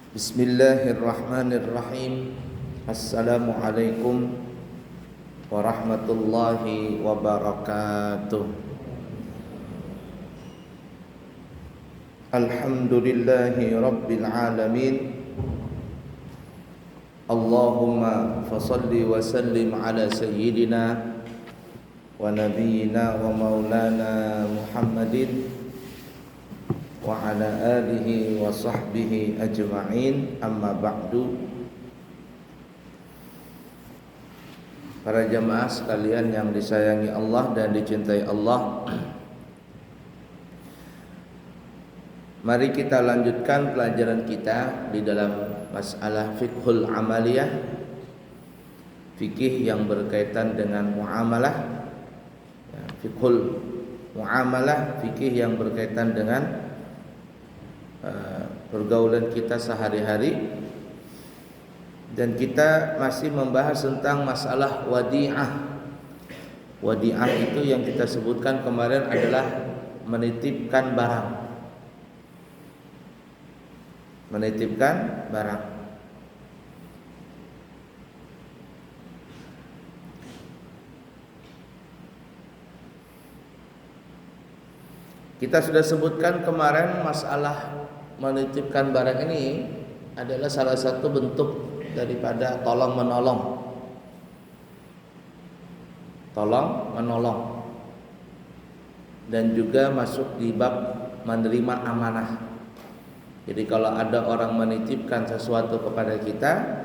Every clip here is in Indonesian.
Bismillahirrahmanirrahim. Assalamualaikum warahmatullahi wabarakatuh. Alhamdulillahi rabbil alamin. Allahumma fasalli wa sallim ala sayyidina wa nabiyyina wa maulana Muhammadin wa ala alihi wa sahbihi ajma'in, amma ba'du. Para jamaah sekalian yang disayangi Allah dan dicintai Allah, mari kita lanjutkan pelajaran kita di dalam masalah fiqhul amaliyah, fikih yang berkaitan dengan muamalah. Fiqhul muamalah, fikih yang berkaitan dengan pergaulan kita sehari-hari, dan kita masih membahas tentang masalah wadi'ah. Wadi'ah itu yang kita sebutkan kemarin adalah menitipkan barang. Menitipkan barang. Kita sudah sebutkan kemarin masalah menitipkan barang ini adalah salah satu bentuk daripada tolong menolong. Tolong menolong. Dan juga masuk di bab menerima amanah. Jadi kalau ada orang menitipkan sesuatu kepada kita,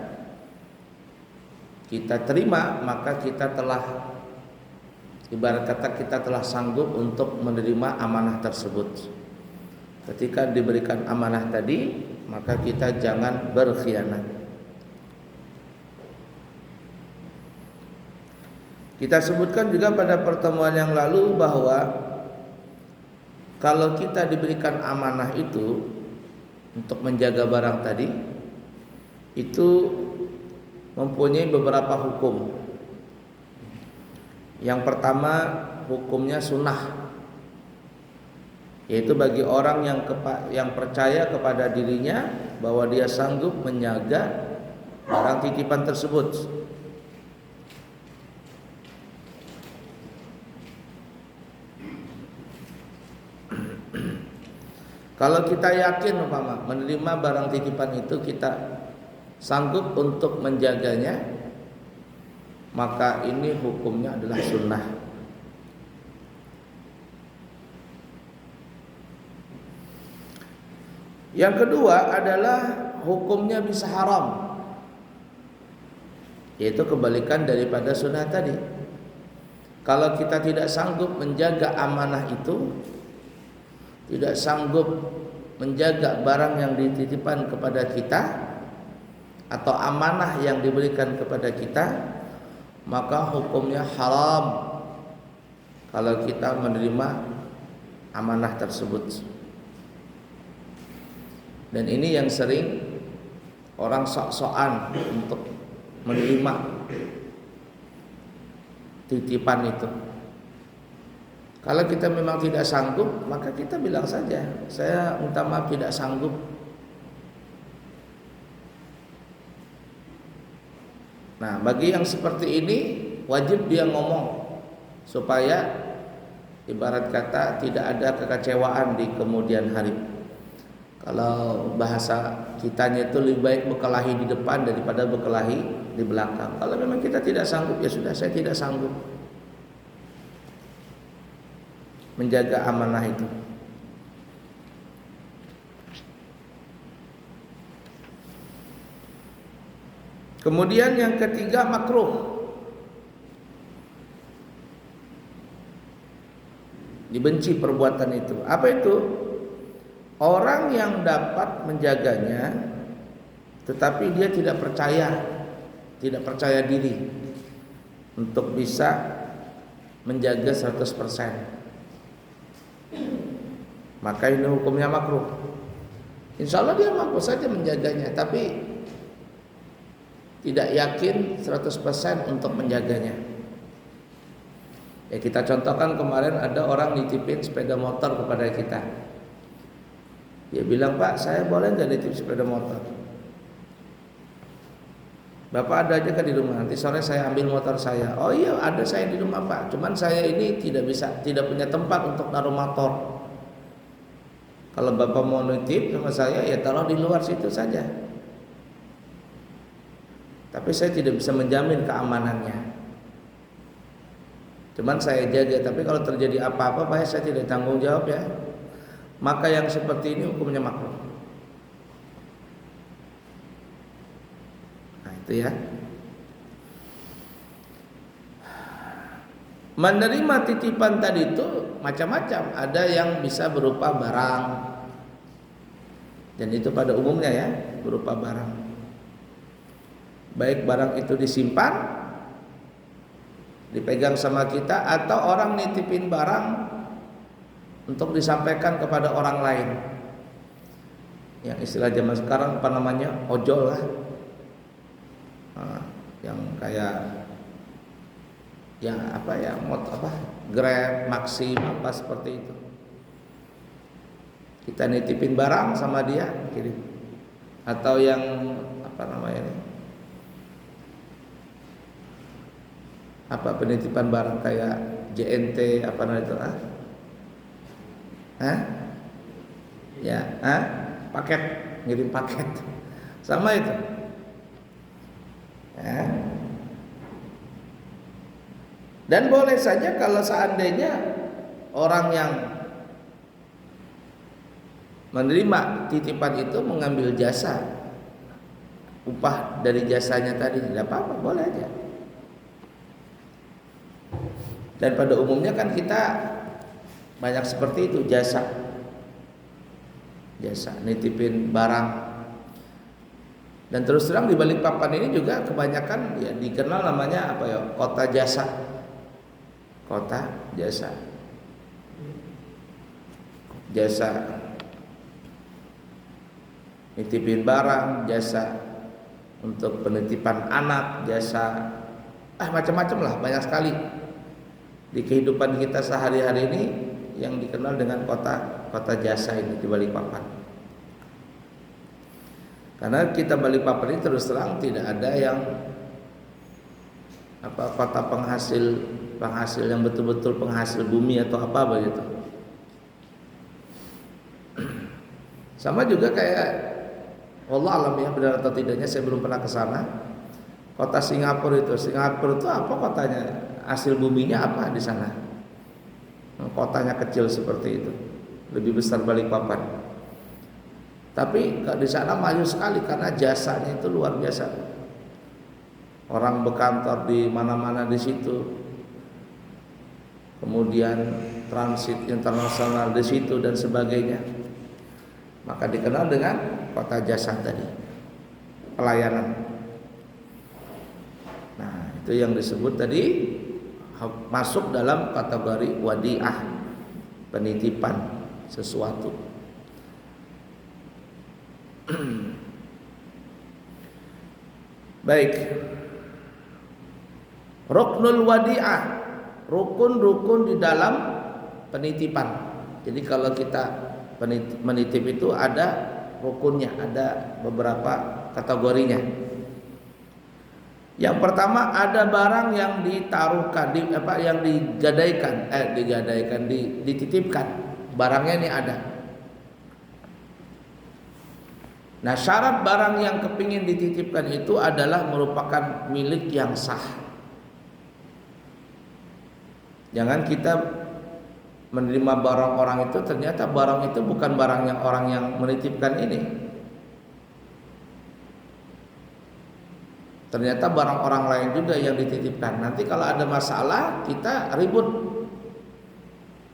kita terima, maka kita telah, ibarat kata, kita telah sanggup untuk menerima amanah tersebut. Ketika diberikan amanah tadi, maka kita jangan berkhianat. Kita sebutkan juga pada pertemuan yang lalu bahwa kalau kita diberikan amanah itu untuk menjaga barang tadi, itu mempunyai beberapa hukum. Yang pertama, hukumnya sunnah, yaitu bagi orang yang percaya kepada dirinya bahwa dia sanggup menjaga barang titipan tersebut. Kalau kita yakin menerima barang titipan itu, kita sanggup untuk menjaganya, maka ini hukumnya adalah sunnah. Yang kedua adalah hukumnya bisa haram, yaitu kebalikan daripada sunnah tadi. Kalau kita tidak sanggup menjaga amanah itu, tidak sanggup menjaga barang yang dititipkan kepada kita atau amanah yang diberikan kepada kita, maka hukumnya haram kalau kita menerima amanah tersebut. Dan ini yang sering orang sok-sokan untuk menerima titipan itu. Kalau kita memang tidak sanggup, maka kita bilang saja, saya minta maaf tidak sanggup. Nah, bagi yang seperti ini wajib dia ngomong, supaya ibarat kata tidak ada kekecewaan di kemudian hari. Kalau bahasa kitanya itu lebih baik bekelahi di depan daripada bekelahi di belakang. Kalau memang kita tidak sanggup, ya sudah, saya tidak sanggup menjaga amanah itu. Kemudian yang ketiga, makruh. Dibenci perbuatan itu. Apa itu? Orang yang dapat menjaganya, tetapi dia tidak percaya diri untuk bisa menjaga 100%, maka ini hukumnya makruh. Insya Allah dia mampu saja menjaganya, tapi tidak yakin 100% untuk menjaganya. Ya, kita contohkan kemarin ada orang nitipin sepeda motor kepada kita. Dia bilang, Pak, saya boleh nggak nitip sepeda motor? Bapak ada aja kan di rumah, nanti sore saya ambil motor saya. Oh iya ada saya di rumah Pak, cuman saya ini tidak punya tempat untuk naruh motor. Kalau Bapak mau nitip sama saya ya taruh di luar situ saja. Tapi saya tidak bisa menjamin keamanannya. Cuman saya jaga, tapi kalau terjadi apa-apa Pak saya tidak tanggung jawab ya. Maka yang seperti ini hukumnya makruh. Nah itu ya. Menerima titipan tadi itu macam-macam. Ada yang bisa berupa barang, dan itu pada umumnya ya berupa barang. Baik barang itu disimpan, dipegang sama kita, atau orang nitipin barang untuk disampaikan kepada orang lain. Yang istilah zaman sekarang apa namanya, ojol lah. Nah, yang kayak yang apa ya, Grab, Maxim, apa seperti itu. Kita nitipin barang sama dia, kirim. Atau yang apa namanya ini? Apa penitipan barang kayak JNT apa namanya itu? Ya, paket, ngirim paket. Sama itu. Ya. Dan boleh saja kalau seandainya orang yang menerima titipan itu mengambil jasa, upah dari jasanya tadi, tidak apa-apa, boleh aja. Dan pada umumnya kan kita banyak seperti itu, jasa nitipin barang. Dan terus terang di Balikpapan ini juga kebanyakan ya dikenal namanya apa ya, kota jasa. Kota jasa nitipin barang, jasa untuk penitipan anak, jasa macam-macam lah, banyak sekali di kehidupan kita sehari-hari ini yang dikenal dengan kota jasa ini di Balikpapan. Karena kita Balikpapan ini terus terang tidak ada yang kota penghasil yang betul-betul penghasil bumi atau apa begitu. Sama juga kayak wallah alam ya, benar atau tidaknya saya belum pernah ke sana. Kota Singapura itu apa kotanya? Hasil buminya apa di sana? Kotanya kecil seperti itu. Lebih besar Balikpapan. Tapi di sana maju sekali karena jasanya itu luar biasa. Orang berkantor di mana-mana di situ. Kemudian transit internasional di situ dan sebagainya. Maka dikenal dengan kota jasa tadi, pelayanan. Nah, itu yang disebut tadi masuk dalam kategori wadiah, penitipan sesuatu. Baik. Ruknul wadiah, rukun-rukun di dalam penitipan. Jadi kalau kita menitip itu ada rukunnya, ada beberapa kategorinya. Yang pertama ada barang yang ditaruhkan, yang dititipkan. Barangnya ini ada. Nah, syarat barang yang kepingin dititipkan itu adalah merupakan milik yang sah. Jangan kita menerima barang orang itu ternyata barang itu bukan barangnya orang yang menitipkan ini. Ternyata barang orang lain juga yang dititipkan. Nanti kalau ada masalah kita ribut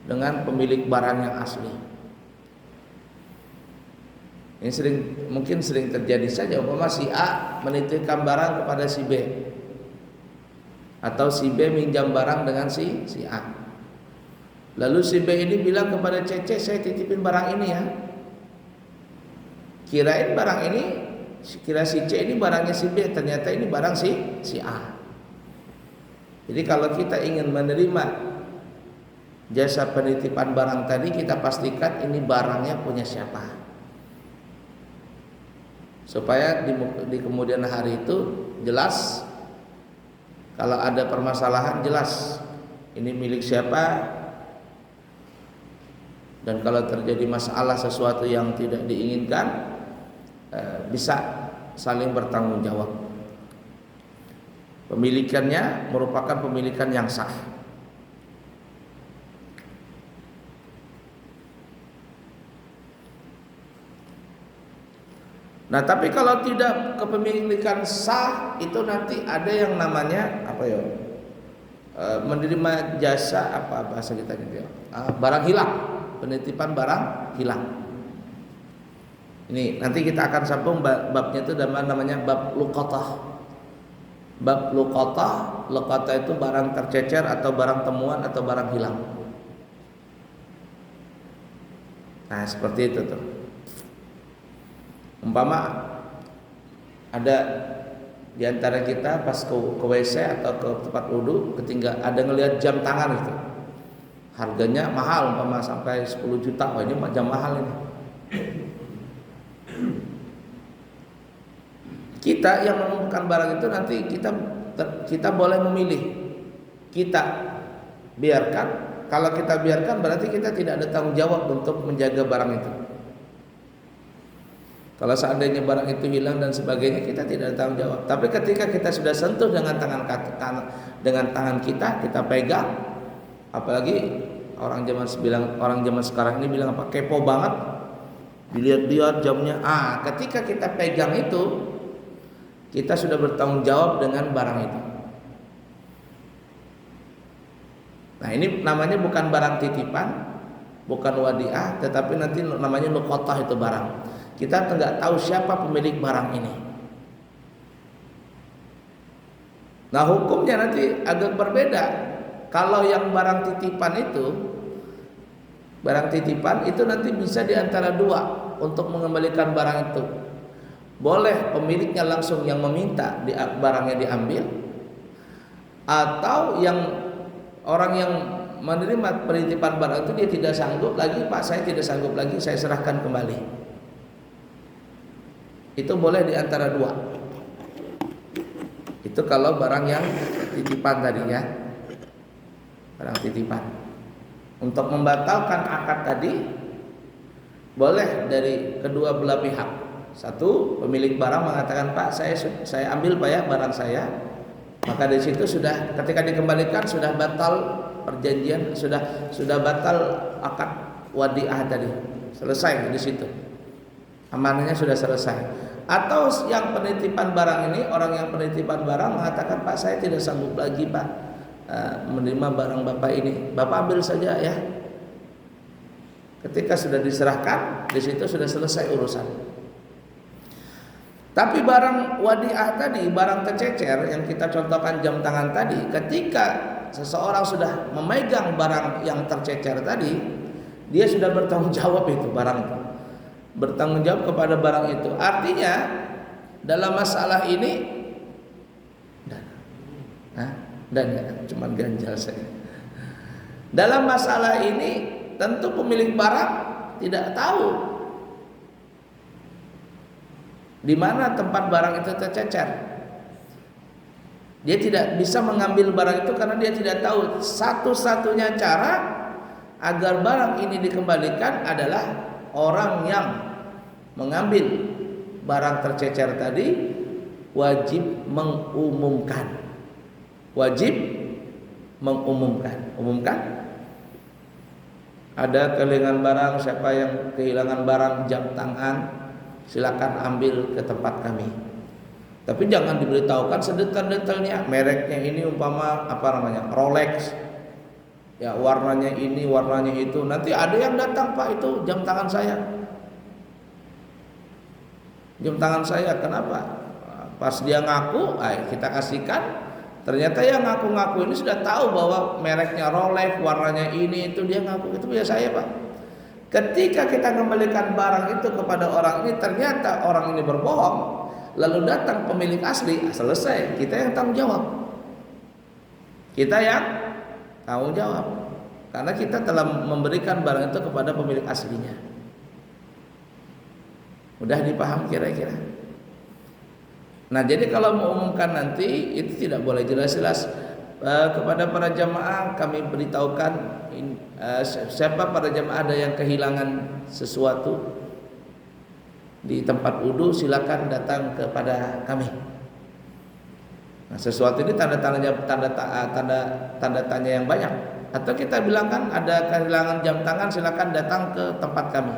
dengan pemilik barang yang asli. Ini mungkin sering terjadi saja. Umpama si A menitipkan barang kepada si B, atau si B minjam barang dengan si A. Lalu si B ini bilang kepada C, saya titipin barang ini ya. Kirain barang ini, kira si C ini barangnya si B, ternyata ini barang si A. Jadi kalau kita ingin menerima jasa penitipan barang tadi, kita pastikan ini barangnya punya siapa. supaya di kemudian hari itu jelas. Kalau ada permasalahan jelas ini milik siapa, dan kalau terjadi masalah sesuatu yang tidak diinginkan bisa saling bertanggung jawab. Pemilikannya merupakan pemilikan yang sah. Nah, tapi kalau tidak kepemilikan sah, itu nanti ada yang namanya apa ya? Menerima jasa apa bahasa kita gitu ya? Barang hilang, penitipan barang hilang. Ini nanti kita akan sambung babnya itu namanya bab luqatah. Bab luqatah, luqatah itu barang tercecer atau barang temuan atau barang hilang. Nah, seperti itu tuh. Umpama ada di antara kita pas ke WC atau ke tempat wudhu, ketinggal ada ngelihat jam tangan itu, harganya mahal, umpama sampai 10 juta, wah ini jam mahal ini. Kita yang menemukan barang itu nanti kita boleh memilih. Kita biarkan, kalau kita biarkan berarti kita tidak ada tanggung jawab untuk menjaga barang itu. Kalau seandainya barang itu hilang dan sebagainya, kita tidak ada tanggung jawab. Tapi ketika kita sudah sentuh dengan tangan kita pegang, apalagi orang zaman sekarang ini bilang apa? Kepo banget, dilihat-lihat jamnya. Ketika kita pegang itu, kita sudah bertanggung jawab dengan barang itu. Nah, ini namanya bukan barang titipan, bukan wadiah, tetapi nanti namanya luqatah itu barang. Kita tidak tahu siapa pemilik barang ini. Nah, hukumnya nanti agak berbeda. Kalau yang barang titipan itu nanti bisa diantara dua untuk mengembalikan barang itu. Boleh pemiliknya langsung yang meminta barangnya diambil, atau yang orang yang menerima penitipan barang itu dia tidak sanggup lagi, Pak, saya tidak sanggup lagi, saya serahkan kembali. Itu boleh di antara dua. Itu kalau barang yang titipan tadi ya, barang titipan. Untuk membatalkan akad tadi boleh dari kedua belah pihak. Satu, pemilik barang mengatakan, Pak, saya ambil Pak ya barang saya. Maka dari situ sudah, ketika dikembalikan sudah batal perjanjian, sudah batal akad wadiah tadi, selesai di situ. Amanahnya sudah selesai. Atau yang penitipan barang ini, orang yang penitipan barang mengatakan, Pak, saya tidak sanggup lagi Pak menerima barang Bapak ini, Bapak ambil saja ya. Ketika sudah diserahkan, di situ sudah selesai urusan. Tapi barang wadiah tadi, barang tercecer yang kita contohkan jam tangan tadi, ketika seseorang sudah memegang barang yang tercecer tadi, dia sudah bertanggung jawab itu barang itu. Bertanggung jawab kepada barang itu. Artinya dalam masalah ini dan ya, cuman ganjal saya. Dalam masalah ini tentu pemilik barang tidak tahu di mana tempat barang itu tercecer. Dia tidak bisa mengambil barang itu karena dia tidak tahu. Satu-satunya cara agar barang ini dikembalikan adalah orang yang mengambil barang tercecer tadi wajib mengumumkan. Wajib mengumumkan. Umumkan. Ada kehilangan barang, siapa yang kehilangan barang jam tangan, silakan ambil ke tempat kami. Tapi jangan diberitahukan sedetail-detailnya. Mereknya ini umpama Rolex. Ya, warnanya ini, warnanya itu. Nanti ada yang datang, Pak, itu jam tangan saya. Jam tangan saya, kenapa? Pas dia ngaku, kita kasihkan. Ternyata yang ngaku-ngaku ini sudah tahu bahwa mereknya Rolex, warnanya ini, itu dia ngaku. Itu punya saya, Pak. Ketika kita kembalikan barang itu kepada orang ini, ternyata orang ini berbohong, lalu datang pemilik asli, selesai. Kita yang tanggung jawab. Kita yang tanggung jawab, karena kita telah memberikan barang itu kepada pemilik aslinya. Mudah dipaham kira-kira? Nah, jadi kalau mengumumkan nanti itu tidak boleh jelas-jelas kepada para jamaah kami beritahukan siapa para jamaah ada yang kehilangan sesuatu di tempat wudu silakan datang kepada kami. Nah, sesuatu ini tanda tanya yang banyak. Atau kita bilang kan ada kehilangan jam tangan silakan datang ke tempat kami.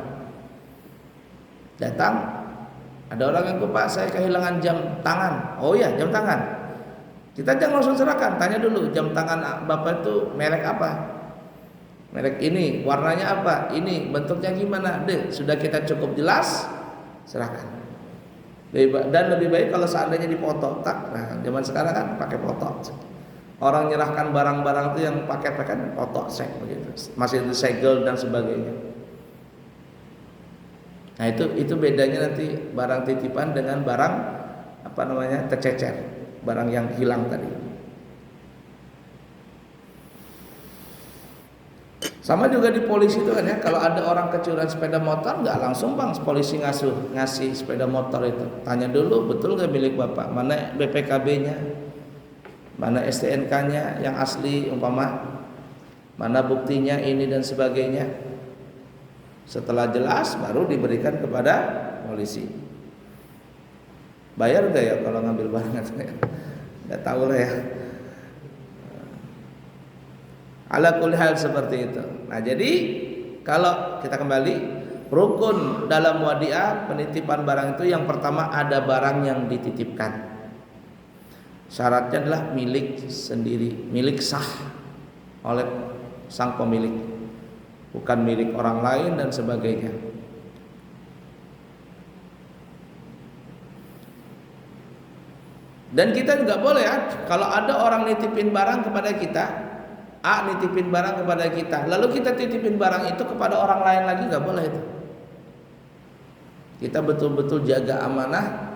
Datang, ada orang yang Pak saya kehilangan jam tangan. Oh ya jam tangan. Kita jangan langsung serahkan, tanya dulu jam tangan Bapak itu merek apa? Merek ini, warnanya apa? Ini, bentuknya gimana? Sudah kita cukup jelas, serahkan. Dan lebih baik kalau seandainya dipoto, tak. Nah, zaman sekarang kan pakai foto. Orang nyerahkan barang-barang itu yang pakai foto, begitu. Masih disegel dan sebagainya. Nah, itu bedanya nanti barang titipan dengan barang tercecer, barang yang hilang tadi. Sama juga di polisi itu kan ya, kalau ada orang kecurian sepeda motor nggak langsung bang polisi ngasih sepeda motor itu, tanya dulu betul nggak milik bapak, mana BPKB-nya, mana STNK-nya yang asli mana buktinya ini dan sebagainya. Setelah jelas baru diberikan kepada polisi. Bayar nggak ya kalau ngambil barang? Nggak tahu lah ya. Ala kulli hal seperti itu. Nah, jadi kalau kita kembali rukun dalam wadiah penitipan barang itu yang pertama ada barang yang dititipkan. Syaratnya adalah milik sendiri, milik sah oleh sang pemilik, bukan milik orang lain dan sebagainya. Dan kita juga boleh ya, kalau ada orang nitipin barang kepada kita, nitipin barang kepada kita, lalu kita titipin barang itu kepada orang lain lagi, nggak boleh itu. Kita betul-betul jaga amanah.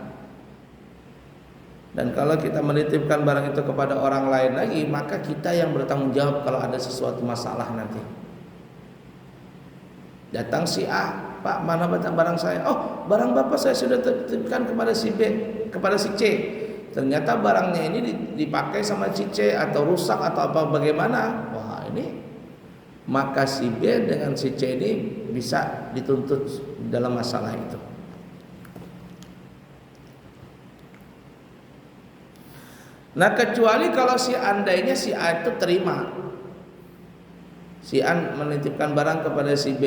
Dan kalau kita menitipkan barang itu kepada orang lain lagi, maka kita yang bertanggung jawab kalau ada sesuatu masalah nanti. Datang si A, Pak mana barang saya? Oh, barang Bapak saya sudah titipkan kepada si B, kepada si C. Ternyata barangnya ini dipakai sama si C atau rusak atau apa bagaimana? Wah ini, maka si B dengan si C ini bisa dituntut dalam masalah itu. Nah kecuali kalau seandainya si A itu terima, si A menitipkan barang kepada si B,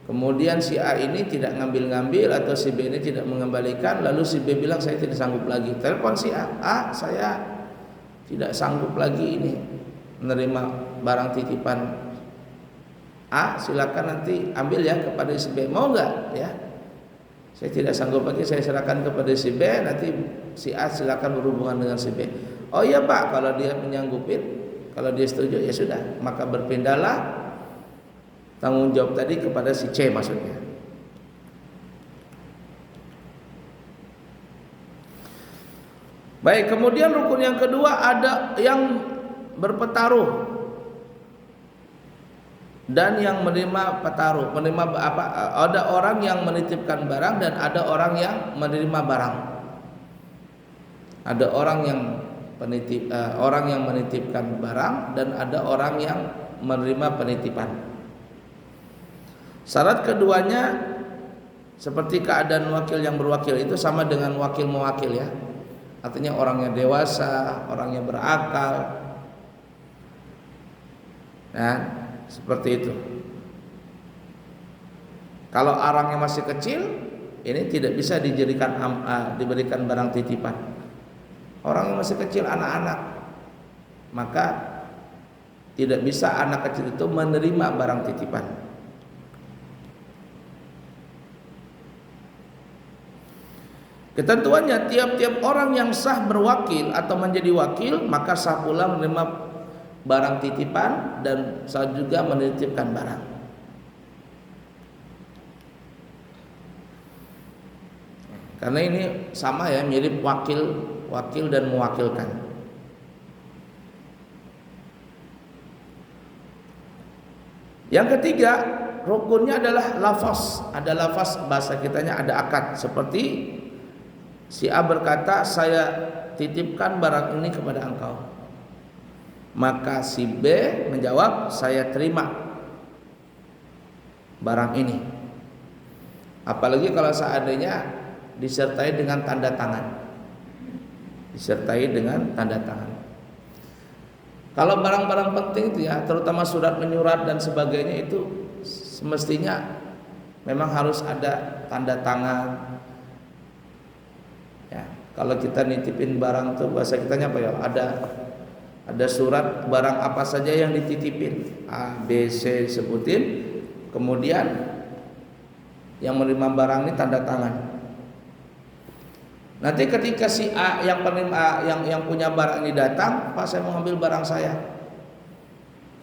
kemudian si A ini tidak ngambil-ngambil atau si B ini tidak mengembalikan, lalu si B bilang saya tidak sanggup lagi. Telepon si A, saya tidak sanggup lagi ini menerima barang titipan A, silakan nanti ambil ya kepada si B, mau nggak ya? Saya tidak sanggup lagi, saya serahkan kepada si B, nanti si A silakan berhubungan dengan si B. Oh iya Pak, kalau dia menyanggupin, kalau dia setuju ya sudah, maka berpindahlah tanggung jawab tadi kepada si C maksudnya. Baik, kemudian rukun yang kedua ada yang berpetaruh dan yang menerima petaruh. Menerima apa? Ada orang yang menitipkan barang dan ada orang yang menerima barang. Ada orang yang menitipkan barang dan ada orang yang menerima penitipan. Syarat keduanya seperti keadaan wakil yang berwakil itu sama dengan wakil mewakil ya. Artinya orangnya dewasa, orangnya berakal. Nah, seperti itu. Kalau orangnya masih kecil, ini tidak bisa diberikan barang titipan. Orang yang masih kecil, anak-anak, maka tidak bisa anak kecil itu menerima barang titipan. Ketentuannya tiap-tiap orang yang sah berwakil atau menjadi wakil maka sah pula menerima barang titipan dan sah juga menitipkan barang. Karena ini sama ya, mirip wakil dan mewakilkan. Yang ketiga, rukunnya adalah lafaz. Ada lafaz, bahasa kitanya ada akad, seperti Si A berkata, saya titipkan barang ini kepada engkau. Maka si B menjawab, saya terima barang ini. Apalagi kalau seandainya disertai dengan tanda tangan. Disertai dengan tanda tangan. Kalau barang-barang penting itu ya, terutama surat menyurat dan sebagainya, itu semestinya memang harus ada tanda tangan. Ya, kalau kita nitipin barang tuh bahasa kitanya apa ya? Ada surat barang apa saja yang dititipin, A, B, C sebutin, kemudian yang menerima barang ini tanda tangan. Nanti ketika si A yang penerima yang punya barang ini datang, Pak saya mau ngambil barang saya.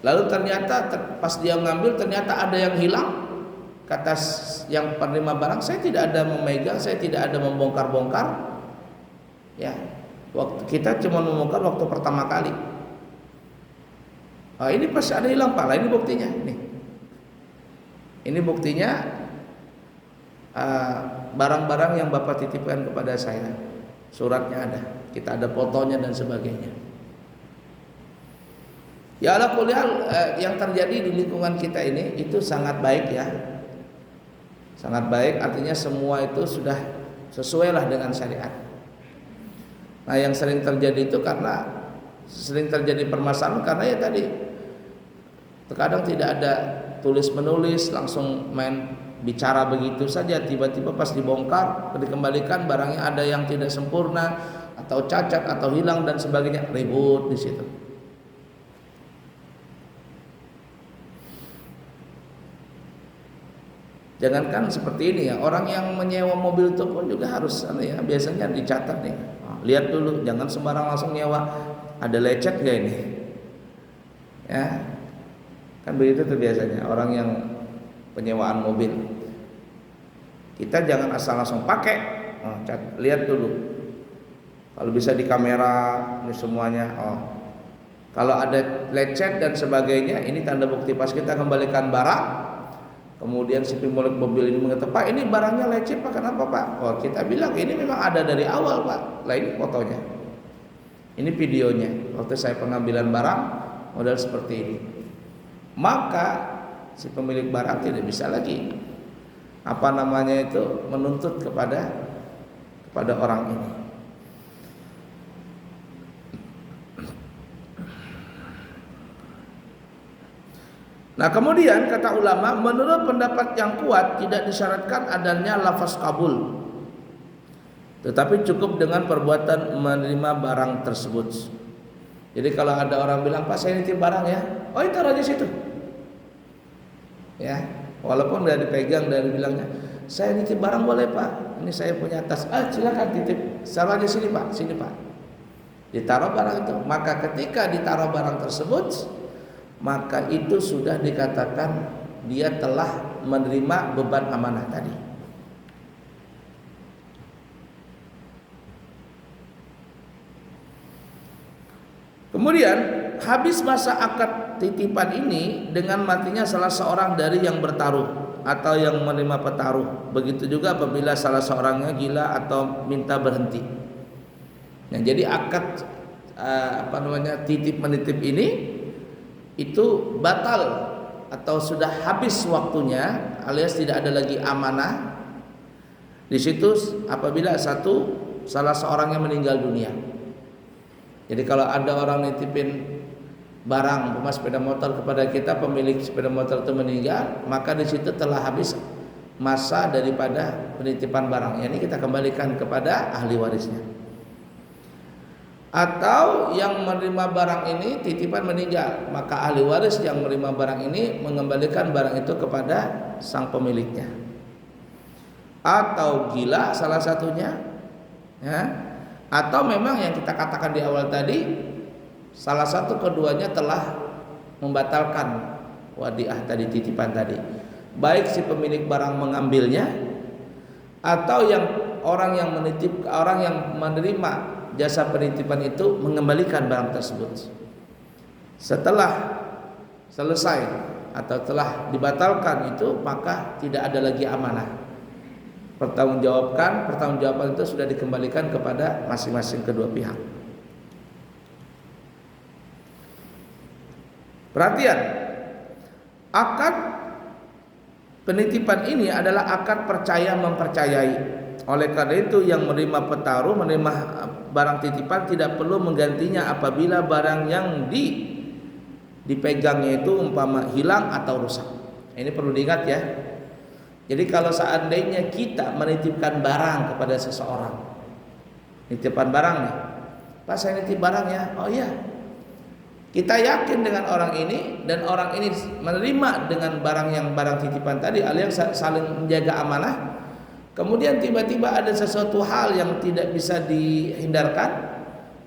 Lalu ternyata pas dia ngambil ternyata ada yang hilang. Kata yang penerima barang, saya tidak ada memegang, saya tidak ada membongkar-bongkar. Ya, waktu kita cuma membongkar waktu pertama kali. Ini pas ada hilang Pak, lah ini buktinya. Ini buktinya. Barang-barang yang Bapak titipkan kepada saya, suratnya ada, kita ada fotonya dan sebagainya. Ya ala kulli hal, yang terjadi di lingkungan kita ini itu sangat baik ya, sangat baik, artinya semua itu sudah sesuai lah dengan syariat. Nah yang sering terjadi itu karena sering terjadi permasalahan karena ya tadi terkadang tidak ada tulis menulis, langsung main bicara begitu saja, tiba-tiba pas dibongkar dikembalikan barangnya ada yang tidak sempurna atau cacat atau hilang dan sebagainya, ribut di situ. Jangankan seperti ini ya, orang yang menyewa mobil itu pun juga harus ya, biasanya dicatat nih. Lihat dulu, jangan sembarang langsung nyewa, ada lecet gak ini? Ya. Kan begitu tuh biasanya orang yang penyewaan mobil. Kita jangan asal langsung pakai, lihat dulu. Kalau bisa di kamera ini semuanya. Kalau ada lecet dan sebagainya, ini tanda bukti pas kita kembalikan barang. Kemudian si pemilik mobil ini mengatakan, Pak ini barangnya lecet Pak, kenapa Pak? Kita bilang ini memang ada dari awal Pak. Lah ini fotonya, ini videonya. Waktu saya pengambilan barang model seperti ini. Maka si pemilik barang tidak bisa lagi menuntut kepada orang ini. Nah kemudian kata ulama, menurut pendapat yang kuat tidak disyaratkan adanya lafaz kabul, tetapi cukup dengan perbuatan menerima barang tersebut. Jadi kalau ada orang bilang, Pak saya nitip barang ya, taruh aja situ. Ya, walaupun udah dipegang dari bilangnya, saya nitip barang boleh Pak, ini saya punya tas, silakan titip, taruh aja sini Pak, ditaruh barang itu. Maka ketika ditaruh barang tersebut, maka itu sudah dikatakan dia telah menerima beban amanah tadi. Kemudian habis masa akad titipan ini dengan matinya salah seorang dari yang bertaruh atau yang menerima petaruh. Begitu juga apabila salah seorangnya gila atau minta berhenti. Nah, jadi akad titip menitip ini itu batal atau sudah habis waktunya, alias tidak ada lagi amanah di situ apabila salah seorang yang meninggal dunia. Jadi kalau ada orang nitipin barang sepeda motor kepada kita, pemilik sepeda motor itu meninggal, maka di situ telah habis masa daripada penitipan barang. Ini kita kembalikan kepada ahli warisnya. Atau yang menerima barang ini titipan meninggal, maka ahli waris yang menerima barang ini mengembalikan barang itu kepada sang pemiliknya. Atau gila salah satunya, ya. Atau memang yang kita katakan di awal tadi, salah satu keduanya telah membatalkan wadiah tadi, titipan tadi. Baik si pemilik barang mengambilnya atau orang yang menerima jasa penitipan itu mengembalikan barang tersebut. Setelah selesai atau telah dibatalkan itu, maka tidak ada lagi amanah. pertanggungjawaban itu sudah dikembalikan kepada masing-masing kedua pihak. Perhatian, akad penitipan ini adalah akad percaya mempercayai. Oleh karena itu yang menerima petaruh, menerima barang titipan tidak perlu menggantinya apabila barang yang dipegangnya itu umpama hilang atau rusak. Ini perlu diingat ya. Jadi kalau seandainya kita menitipkan barang kepada seseorang, nitipkan barang nih, Pak saya nitip barang ya, oh iya, kita yakin dengan orang ini dan orang ini menerima dengan barang titipan tadi, alias saling menjaga amanah. Kemudian tiba-tiba ada sesuatu hal yang tidak bisa dihindarkan,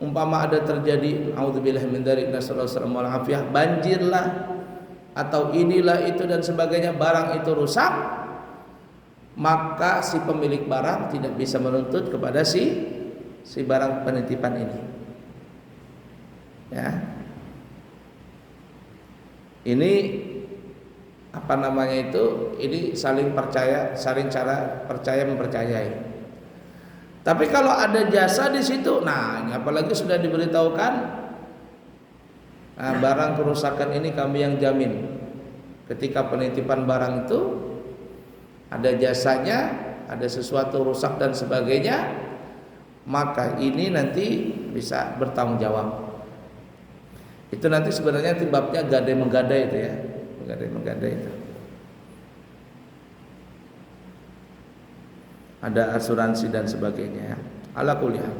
umpama ada terjadi, auzubillahi min dzalik, nasallallahu alaihi wasallam, banjirlah atau inilah itu dan sebagainya, barang itu rusak, maka si pemilik barang tidak bisa menuntut kepada si barang penitipan ini. Ya. Ini apa namanya itu? Ini saling percaya, cara percaya mempercayai. Tapi kalau ada jasa di situ, nah ini apalagi sudah diberitahukan, nah, barang kerusakan ini kami yang jamin. Ketika penitipan barang itu ada jasanya, ada sesuatu rusak dan sebagainya, maka ini nanti bisa bertanggung jawab. Itu nanti sebenarnya babnya gadai menggadai itu ya, gadai menggadai itu. Ada asuransi dan sebagainya. Ala kulli hal.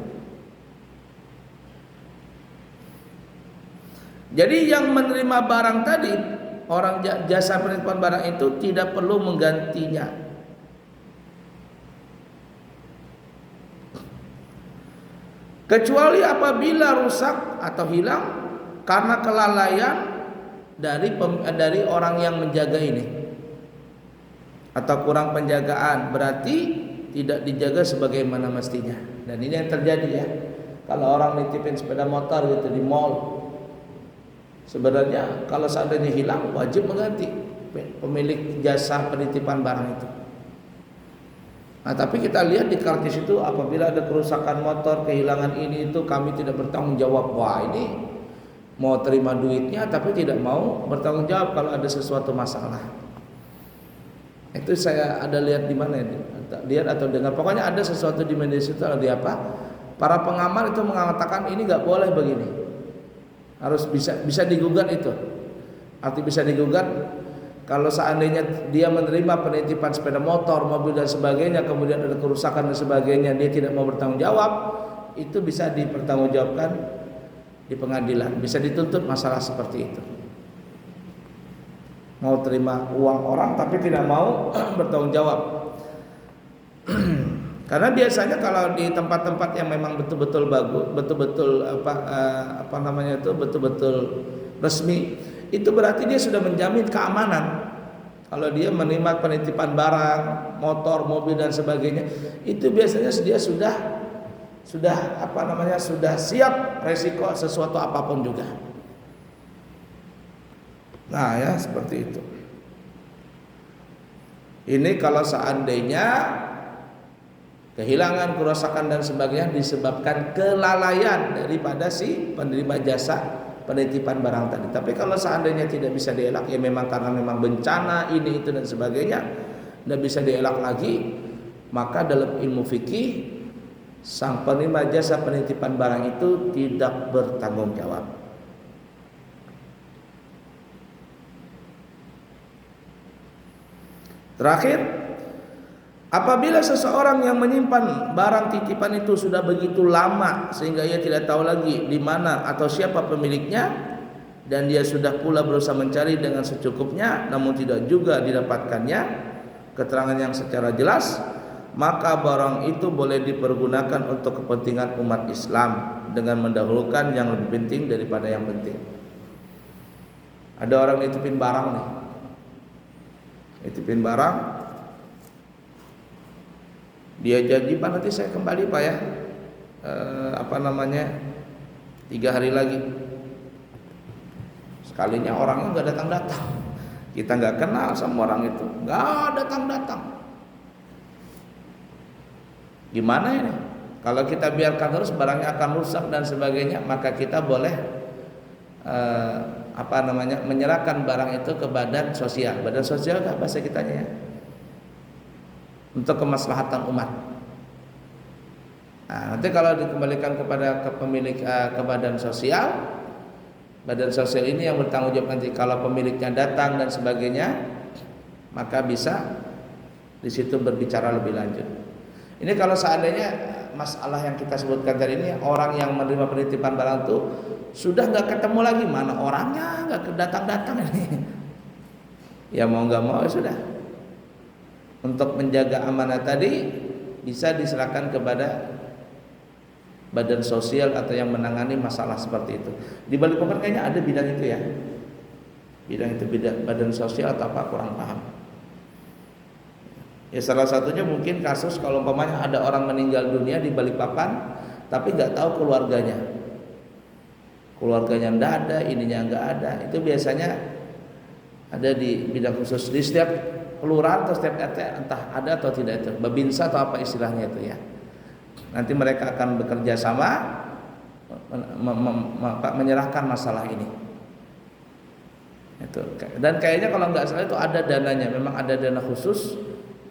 Jadi yang menerima barang tadi, orang jasa penitipan barang itu tidak perlu menggantinya. Kecuali apabila rusak atau hilang karena kelalaian dari orang yang menjaga ini, atau kurang penjagaan, berarti tidak dijaga sebagaimana mestinya. Dan ini yang terjadi ya. Kalau orang nitipin sepeda motor gitu di mall, sebenarnya kalau seandainya hilang wajib mengganti pemilik jasa penitipan barang itu. Nah, tapi kita lihat di kartis itu apabila ada kerusakan motor, kehilangan ini itu, kami tidak bertanggung jawab. Wah, ini mau terima duitnya tapi tidak mau bertanggung jawab kalau ada sesuatu masalah. Itu saya ada lihat di mana ini, lihat atau dengar, pokoknya ada sesuatu di media sosial di apa, para pengamal itu mengatakan ini nggak boleh begini, harus bisa digugat itu. Arti bisa digugat, kalau seandainya dia menerima penitipan sepeda motor, mobil dan sebagainya, kemudian ada kerusakan dan sebagainya, dia tidak mau bertanggung jawab, itu bisa dipertanggungjawabkan di pengadilan, bisa dituntut masalah seperti itu. Mau terima uang orang tapi tidak mau bertanggung jawab. Karena biasanya kalau di tempat-tempat yang memang betul-betul bagus, betul-betul betul-betul resmi, itu berarti dia sudah menjamin keamanan. Kalau dia menerima penitipan barang, motor, mobil dan sebagainya, itu biasanya dia sudah siap resiko sesuatu apapun juga. Nah ya seperti itu. Ini kalau seandainya kehilangan, kerusakan dan sebagainya disebabkan kelalaian daripada si penerima jasa penitipan barang tadi. Tapi kalau seandainya tidak bisa dielak, ya memang karena memang bencana ini itu dan sebagainya, tidak bisa dielak lagi, maka dalam ilmu fikih sang penerima jasa penitipan barang itu tidak bertanggung jawab. Terakhir, apabila seseorang yang menyimpan barang titipan itu sudah begitu lama sehingga ia tidak tahu lagi di mana atau siapa pemiliknya, dan dia sudah pula berusaha mencari dengan secukupnya namun tidak juga didapatkannya keterangan yang secara jelas, maka barang itu boleh dipergunakan untuk kepentingan umat Islam dengan mendahulukan yang lebih penting daripada yang penting. Ada orang nitipin barang nih, nitipin barang, dia janji, Pak nanti saya kembali Pak ya, 3 hari lagi. Sekalinya orangnya nggak datang-datang, kita nggak kenal sama orang itu, nggak datang-datang. Gimana ini? Kalau kita biarkan terus barangnya akan rusak dan sebagainya, maka kita boleh menyerahkan barang itu ke badan sosial. Badan sosial kah bahasa kitanya ya? Untuk kemaslahatan umat. Nah, nanti kalau dikembalikan kepada ke badan sosial ini yang bertanggung jawab nanti kalau pemiliknya datang dan sebagainya, maka bisa di situ berbicara lebih lanjut. Ini kalau seandainya masalah yang kita sebutkan tadi ini, orang yang menerima penitipan barang itu sudah nggak ketemu lagi, mana orangnya nggak datang ini. Ya mau nggak mau ya sudah. Untuk menjaga amanah tadi bisa diserahkan kepada badan sosial atau yang menangani masalah seperti itu. Di Balikpapan kayaknya ada bidang itu ya. Bidang itu badan sosial atau apa, kurang paham. Ya salah satunya mungkin kasus kalau umpamanya ada orang meninggal dunia di Balikpapan tapi nggak tahu keluarganya. Keluarganya nggak ada, ininya nggak ada. Itu biasanya ada di bidang khusus di setiap kelurahan atau setiap RT, entah ada atau tidak itu. Babinsa atau apa istilahnya itu ya. Nanti mereka akan bekerja sama menyerahkan masalah ini. Itu. Dan kayaknya kalau nggak salah itu ada dananya, memang ada dana khusus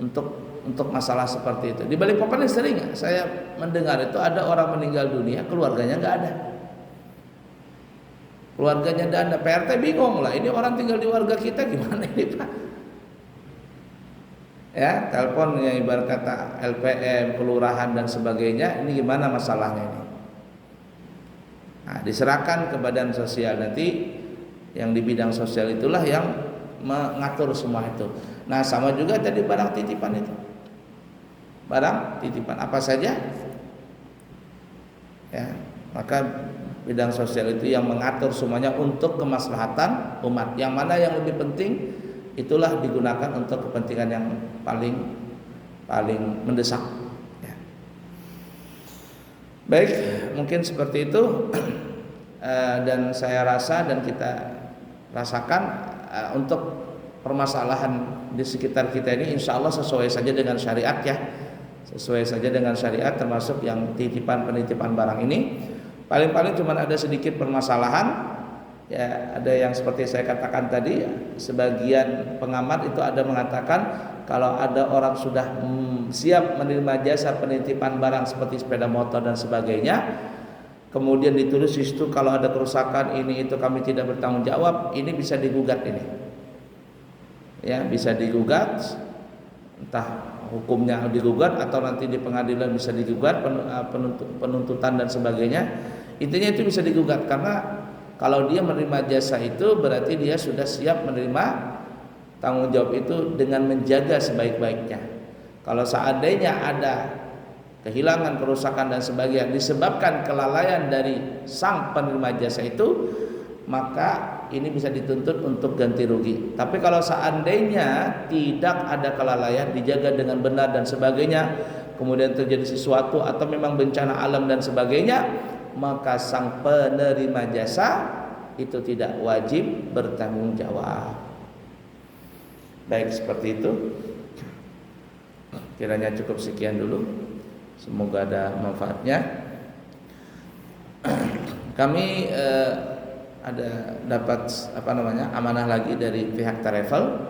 untuk masalah seperti itu. Di Balikpapan ini sering saya mendengar itu ada orang meninggal dunia, keluarganya nggak ada. Keluarganya nggak ada. PRT bingung lah, ini orang tinggal di warga kita gimana ini Pak? Ya, telepon yang ibarat kata LPM, kelurahan dan sebagainya, ini gimana masalahnya ini? Nah, diserahkan ke badan sosial nanti, yang di bidang sosial itulah yang mengatur semua itu. Nah, sama juga tadi barang titipan itu. Barang titipan apa saja? Ya, maka bidang sosial itu yang mengatur semuanya untuk kemaslahatan umat. Yang mana yang lebih penting itulah digunakan untuk kepentingan yang paling mendesak ya. Baik, mungkin seperti itu dan saya rasa dan kita rasakan untuk permasalahan di sekitar kita ini insya Allah sesuai saja dengan syariat ya, sesuai saja dengan syariat, termasuk yang penitipan barang ini. Paling-paling cuma ada sedikit permasalahan ya, ada yang seperti saya katakan tadi, sebagian pengamat itu ada mengatakan kalau ada orang sudah siap menerima jasa penitipan barang seperti sepeda motor dan sebagainya, kemudian ditulis di situ kalau ada kerusakan ini itu kami tidak bertanggung jawab, ini bisa digugat ini. Ya, bisa digugat, entah hukumnya digugat atau nanti di pengadilan bisa digugat, penuntutan dan sebagainya. Intinya itu bisa digugat karena kalau dia menerima jasa itu berarti dia sudah siap menerima tanggung jawab itu dengan menjaga sebaik-baiknya. Kalau seandainya ada kehilangan, kerusakan dan sebagainya disebabkan kelalaian dari sang penerima jasa itu, maka ini bisa dituntut untuk ganti rugi. Tapi kalau seandainya tidak ada kelalaian, dijaga dengan benar dan sebagainya, kemudian terjadi sesuatu atau memang bencana alam dan sebagainya, maka sang penerima jasa itu tidak wajib bertanggung jawab. Baik, seperti itu. Kiranya cukup sekian dulu. Semoga ada manfaatnya. Kami ada dapat amanah lagi dari pihak travel.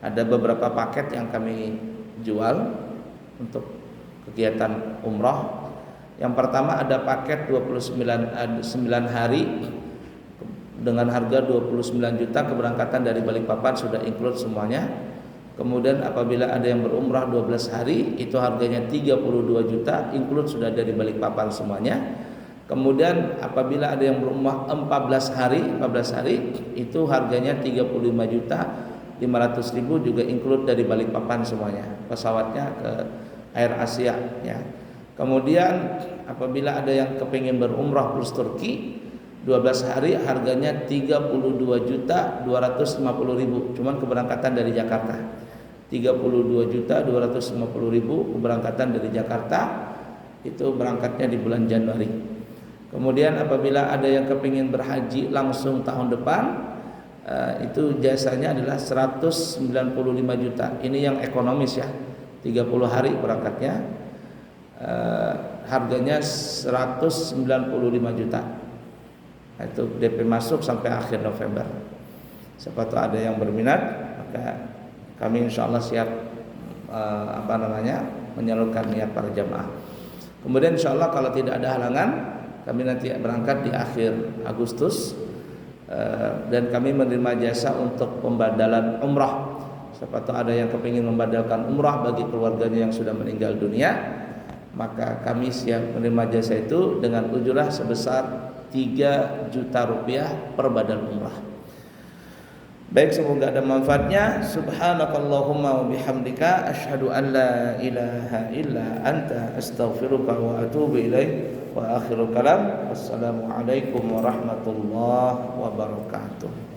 Ada beberapa paket yang kami jual untuk kegiatan umroh. Yang pertama ada paket 9 hari dengan harga 29 juta, keberangkatan dari Balikpapan sudah include semuanya. Kemudian apabila ada yang berumrah 12 hari itu harganya 32 juta, include sudah dari Balikpapan semuanya. Kemudian apabila ada yang berumrah 14 hari itu harganya 35 juta 500 ribu, juga include dari Balikpapan semuanya, pesawatnya ke Air Asia ya. Kemudian apabila ada yang kepingin berumrah plus Turki 12 hari harganya 32 juta 250 ribu, cuman keberangkatan dari Jakarta. 32 juta 250 ribu keberangkatan dari Jakarta, itu berangkatnya di bulan Januari. Kemudian apabila ada yang kepingin berhaji langsung tahun depan, itu jasanya adalah 195 juta. Ini yang ekonomis ya, 30 hari berangkatnya. harganya 195 juta. Itu DP masuk sampai akhir November. Siapa tahu ada yang berminat, maka kami insyaallah siap menyalurkan niat para jamaah. Kemudian insyaallah kalau tidak ada halangan, kami nanti berangkat di akhir Agustus dan kami menerima jasa untuk pembadalan umrah. Siapa tahu ada yang kepingin membadalkan umrah bagi keluarganya yang sudah meninggal dunia, maka kami siap menerima jasa itu dengan ujurah sebesar 3 juta rupiah per badal umrah. Baik, semoga ada manfaatnya. Subhanakallahumma wa bihamdika asyhadu an la ilaha illa anta astaghfiruka wa atubu ilaik. Wa akhiru kalam, wassalamu alaikum warahmatullahi wabarakatuh.